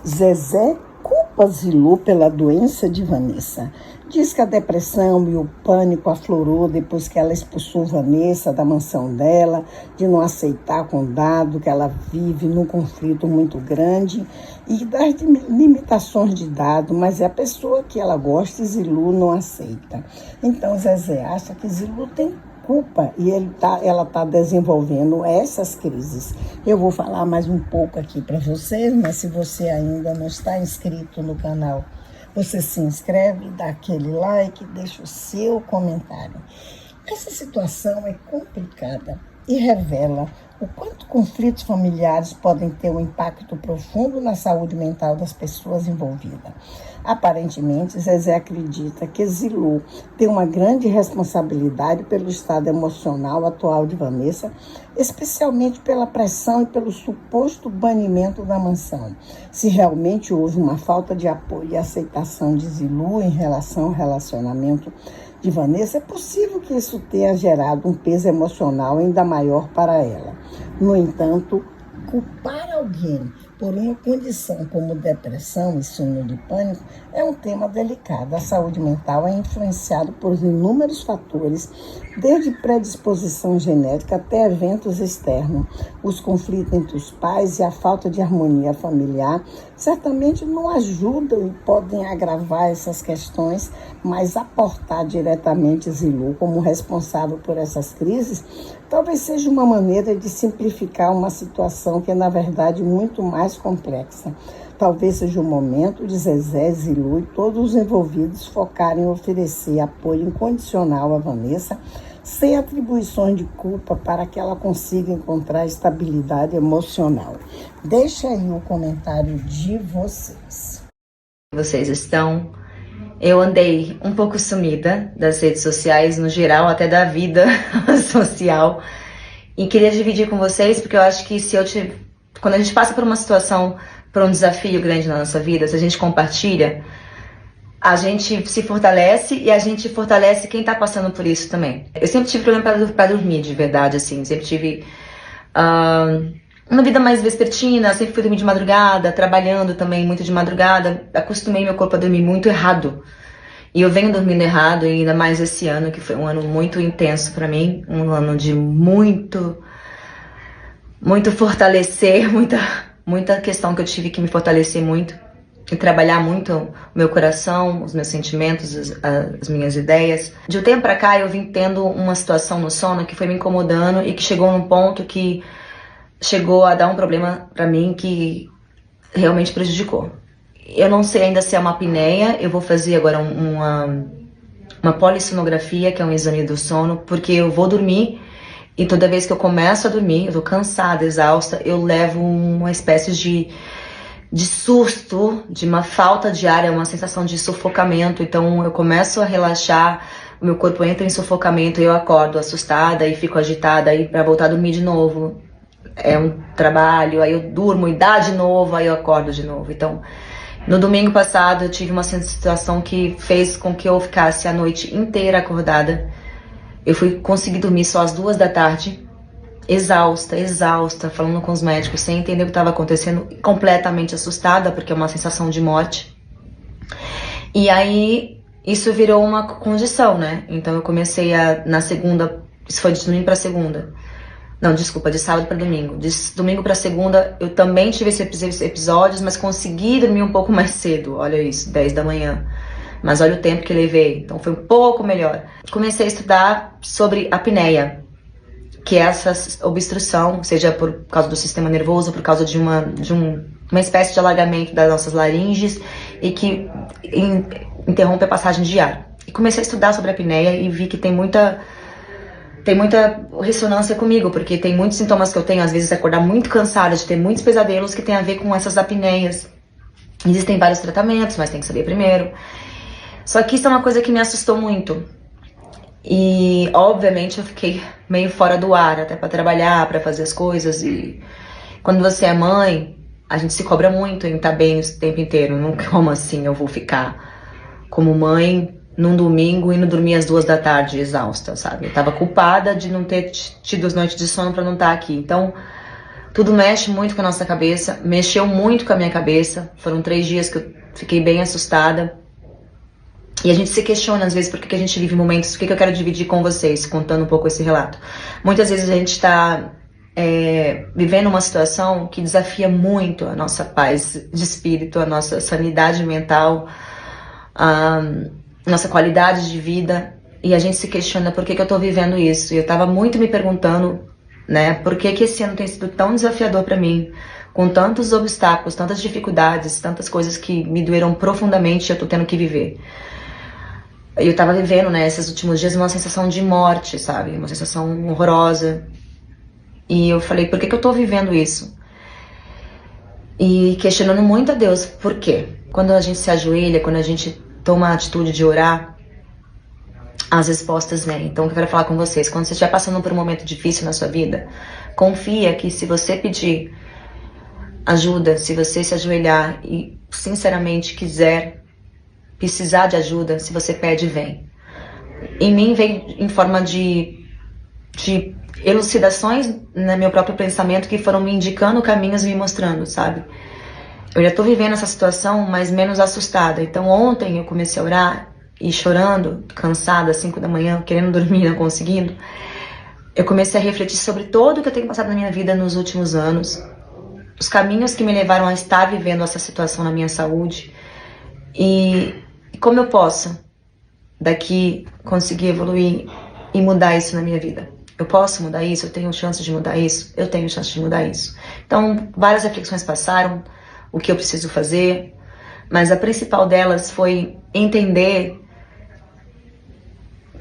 Zezé culpa Zilu pela doença de Vanessa. Diz que a depressão e o pânico aflorou depois que ela expulsou Vanessa da mansão dela, de não aceitar com dado que ela vive num conflito muito grande e das limitações de dado, mas é a pessoa que ela gosta e Zilu não aceita. Então Zezé acha que Zilu tem culpa e ela está desenvolvendo essas crises. Eu vou falar mais um pouco aqui para vocês, mas se você ainda não está inscrito no canal, você se inscreve, dá aquele like, deixa o seu comentário. Essa situação é complicada e revela o quanto conflitos familiares podem ter um impacto profundo na saúde mental das pessoas envolvidas. Aparentemente, Zezé acredita que Zilu tem uma grande responsabilidade pelo estado emocional atual de Vanessa, especialmente pela pressão e pelo suposto banimento da mansão. Se realmente houve uma falta de apoio e aceitação de Zilu em relação ao relacionamento de Vanessa, é possível que isso tenha gerado um peso emocional ainda maior para ela. No entanto, culpar alguém por uma condição como depressão e síndrome de pânico é um tema delicado. A saúde mental é influenciada por inúmeros fatores, desde predisposição genética até eventos externos. Os conflitos entre os pais e a falta de harmonia familiar certamente não ajudam e podem agravar essas questões, mas aportar diretamente Zilu como responsável por essas crises talvez seja uma maneira de simplificar uma situação que é, na verdade, muito mais complexa. Talvez seja o momento de Zezé, Zilu e todos os envolvidos focarem em oferecer apoio incondicional a Vanessa, sem atribuições de culpa, para que ela consiga encontrar estabilidade emocional. Deixa aí o comentário de vocês. Vocês estão? Eu andei um pouco sumida das redes sociais, no geral, até da vida social. E queria dividir com vocês, porque eu acho que quando a gente passa por uma situação, por um desafio grande na nossa vida, se a gente compartilha, a gente se fortalece e a gente fortalece quem tá passando por isso também. Eu sempre tive problema pra dormir, de verdade, assim. Sempre tive uma vida mais vespertina, sempre fui dormir de madrugada, trabalhando também muito de madrugada. Acostumei meu corpo a dormir muito errado. E eu venho dormindo errado, e ainda mais esse ano, que foi um ano muito intenso pra mim. Um ano de muito fortalecer, muita questão que eu tive que me fortalecer muito. E trabalhar muito o meu coração, os meus sentimentos, as minhas ideias. De um tempo pra cá, eu vim tendo uma situação no sono que foi me incomodando e que chegou num ponto que chegou a dar um problema pra mim que realmente prejudicou. Eu não sei ainda se é uma apneia, eu vou fazer agora uma polissonografia, que é um exame do sono, porque eu vou dormir e toda vez que eu começo a dormir, eu tô cansada, exausta, eu levo uma espécie de susto, de uma falta de ar, é uma sensação de sufocamento. Então eu começo a relaxar, o meu corpo entra em sufocamento e eu acordo assustada e fico agitada aí para voltar a dormir de novo. É um trabalho, aí eu durmo e dá de novo, aí eu acordo de novo. Então, no domingo passado eu tive uma situação que fez com que eu ficasse a noite inteira acordada. Eu fui conseguir dormir só às 2 da tarde, exausta, falando com os médicos, sem entender o que estava acontecendo, completamente assustada, porque é uma sensação de morte. E aí, isso virou uma condição, né? Então eu comecei na segunda, isso foi de domingo pra segunda. Não, desculpa, de sábado para domingo. De domingo para segunda, eu também tive esses episódios, mas consegui dormir um pouco mais cedo. Olha isso, 10 da manhã. Mas olha o tempo que levei, então foi um pouco melhor. Comecei a estudar sobre apneia, que é essa obstrução, seja por causa do sistema nervoso, por causa de uma espécie de alargamento das nossas laringes e que interrompe a passagem de ar. E comecei a estudar sobre a apneia e vi que tem muita ressonância comigo, porque tem muitos sintomas que eu tenho, às vezes acordar muito cansada, de ter muitos pesadelos que tem a ver com essas apneias. Existem vários tratamentos, mas tem que saber primeiro. Só que isso é uma coisa que me assustou muito. E, obviamente, eu fiquei meio fora do ar, até pra trabalhar, pra fazer as coisas. E quando você é mãe, a gente se cobra muito em estar bem o tempo inteiro. Não, como assim eu vou ficar como mãe num domingo e não dormir às 2 da tarde exausta, sabe? Eu tava culpada de não ter tido as noites de sono pra não estar aqui. Então, Tudo mexe muito com a nossa cabeça, mexeu muito com a minha cabeça. Foram 3 dias que eu fiquei bem assustada. E a gente se questiona às vezes por que a gente vive momentos, o que eu quero dividir com vocês, contando um pouco esse relato. Muitas vezes a gente está vivendo uma situação que desafia muito a nossa paz de espírito, a nossa sanidade mental, a nossa qualidade de vida, e a gente se questiona por que eu estou vivendo isso. E eu estava muito me perguntando, né, por que esse ano tem sido tão desafiador para mim, com tantos obstáculos, tantas dificuldades, tantas coisas que me doeram profundamente e eu estou tendo que viver. Eu tava vivendo, né, esses últimos dias uma sensação de morte, sabe? Uma sensação horrorosa. E eu falei, por que eu tô vivendo isso? E questionando muito a Deus, por quê? Quando a gente se ajoelha, quando a gente toma a atitude de orar, as respostas vêm. Então, o que eu quero falar com vocês, quando você estiver passando por um momento difícil na sua vida, confia que se você pedir ajuda, se você se ajoelhar e sinceramente precisar de ajuda, se você pede, vem. Em mim vem em forma de elucidações no meu próprio pensamento que foram me indicando caminhos e me mostrando, sabe? Eu já tô vivendo essa situação, mas menos assustada. Então ontem eu comecei a orar e chorando, cansada, às 5 da manhã, querendo dormir, não conseguindo. Eu comecei a refletir sobre tudo que eu tenho passado na minha vida nos últimos anos, os caminhos que me levaram a estar vivendo essa situação na minha saúde e como eu posso daqui conseguir evoluir e mudar isso na minha vida. Eu posso mudar isso? Eu tenho chance de mudar isso? Eu tenho chance de mudar isso. Então, várias reflexões passaram, o que eu preciso fazer, mas a principal delas foi entender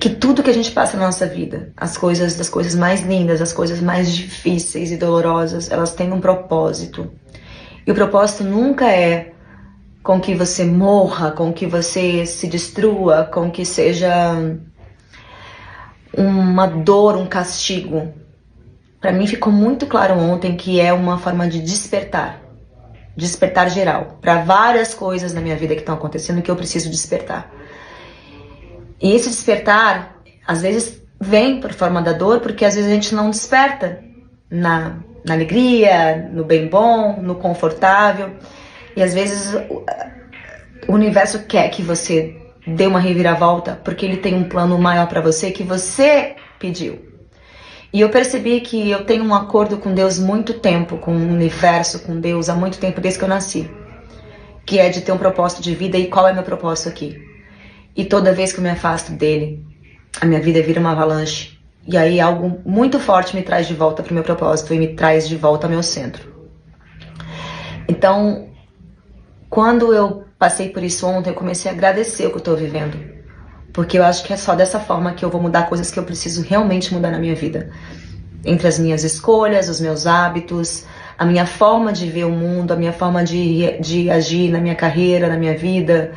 que tudo que a gente passa na nossa vida, das coisas mais lindas, as coisas mais difíceis e dolorosas, elas têm um propósito. E o propósito nunca é com que você morra, com que você se destrua, com que seja uma dor, um castigo. Para mim ficou muito claro ontem que é uma forma de despertar geral, para várias coisas na minha vida que estão acontecendo que eu preciso despertar. E esse despertar, às vezes, vem por forma da dor, porque às vezes a gente não desperta na alegria, no bem bom, no confortável. E às vezes o universo quer que você dê uma reviravolta, porque ele tem um plano maior para você que você pediu. E eu percebi que eu tenho um acordo com Deus muito tempo, com o universo, com Deus, há muito tempo desde que eu nasci. Que é de ter um propósito de vida. E qual é meu propósito aqui? E toda vez que eu me afasto dele, a minha vida vira uma avalanche. E aí algo muito forte me traz de volta para o meu propósito e me traz de volta ao meu centro. Então, quando eu passei por isso ontem, eu comecei a agradecer o que eu estou vivendo. Porque eu acho que é só dessa forma que eu vou mudar coisas que eu preciso realmente mudar na minha vida. Entre as minhas escolhas, os meus hábitos, a minha forma de ver o mundo, a minha forma de agir na minha carreira, na minha vida.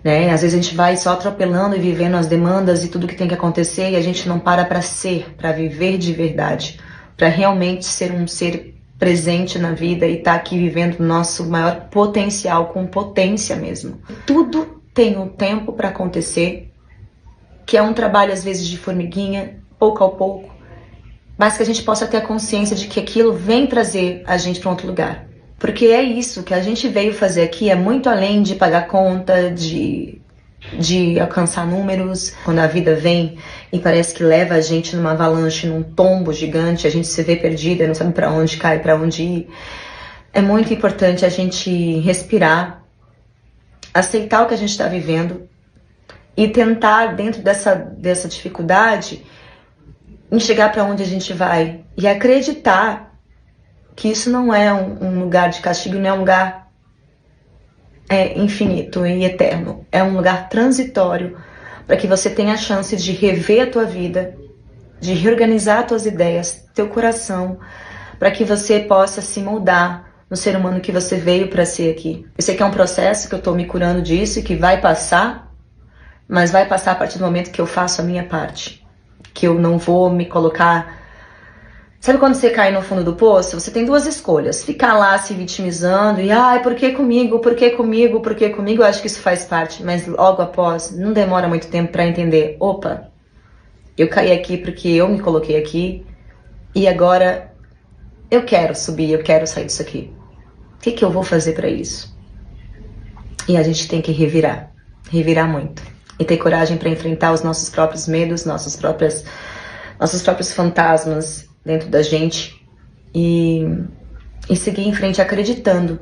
Né? Às vezes a gente vai só atropelando e vivendo as demandas e tudo que tem que acontecer e a gente não para ser, para viver de verdade, para realmente ser um ser presente na vida e estar aqui vivendo o nosso maior potencial, com potência mesmo. Tudo tem um tempo para acontecer, que é um trabalho às vezes de formiguinha, pouco a pouco, mas que a gente possa ter a consciência de que aquilo vem trazer a gente para outro lugar. Porque é isso que a gente veio fazer aqui, é muito além de pagar conta, de alcançar números. Quando a vida vem e parece que leva a gente numa avalanche, num tombo gigante, a gente se vê perdida, não sabe para onde cair, para onde ir. É muito importante a gente respirar, aceitar o que a gente está vivendo e tentar, dentro dessa dificuldade, enxergar para onde a gente vai e acreditar que isso não é um lugar de castigo, não é um lugar infinito e eterno. É um lugar transitório para que você tenha a chance de rever a tua vida, de reorganizar as tuas ideias, teu coração, para que você possa se moldar no ser humano que você veio para ser aqui. Eu sei que é um processo, que eu estou me curando disso e que vai passar, mas vai passar a partir do momento que eu faço a minha parte. Que eu não vou me colocar... Sabe quando você cai no fundo do poço? Você tem duas escolhas. Ficar lá se vitimizando e... Ai, por que comigo? Por que comigo? Por que comigo? Eu acho que isso faz parte. Mas logo após, não demora muito tempo para entender. Opa, eu caí aqui porque eu me coloquei aqui. E agora eu quero subir, eu quero sair disso aqui. O que eu vou fazer para isso? E a gente tem que revirar muito. E ter coragem para enfrentar os nossos próprios medos, nossos próprios fantasmas dentro da gente. E seguir em frente acreditando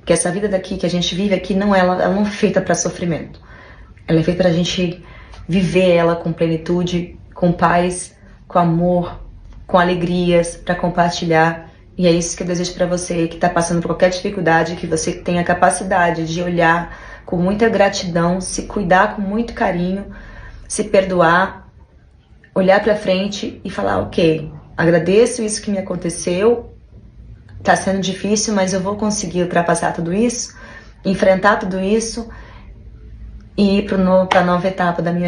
que essa vida daqui, que a gente vive aqui, ela não é feita para sofrimento. Ela é feita para a gente viver ela com plenitude, com paz, com amor, com alegrias, para compartilhar. E é isso que eu desejo para você que está passando por qualquer dificuldade, que você tenha a capacidade de olhar com muita gratidão, se cuidar com muito carinho, se perdoar, olhar para frente e falar, ok, agradeço isso que me aconteceu, tá sendo difícil, mas eu vou conseguir ultrapassar tudo isso, enfrentar tudo isso e ir para a nova etapa da minha vida.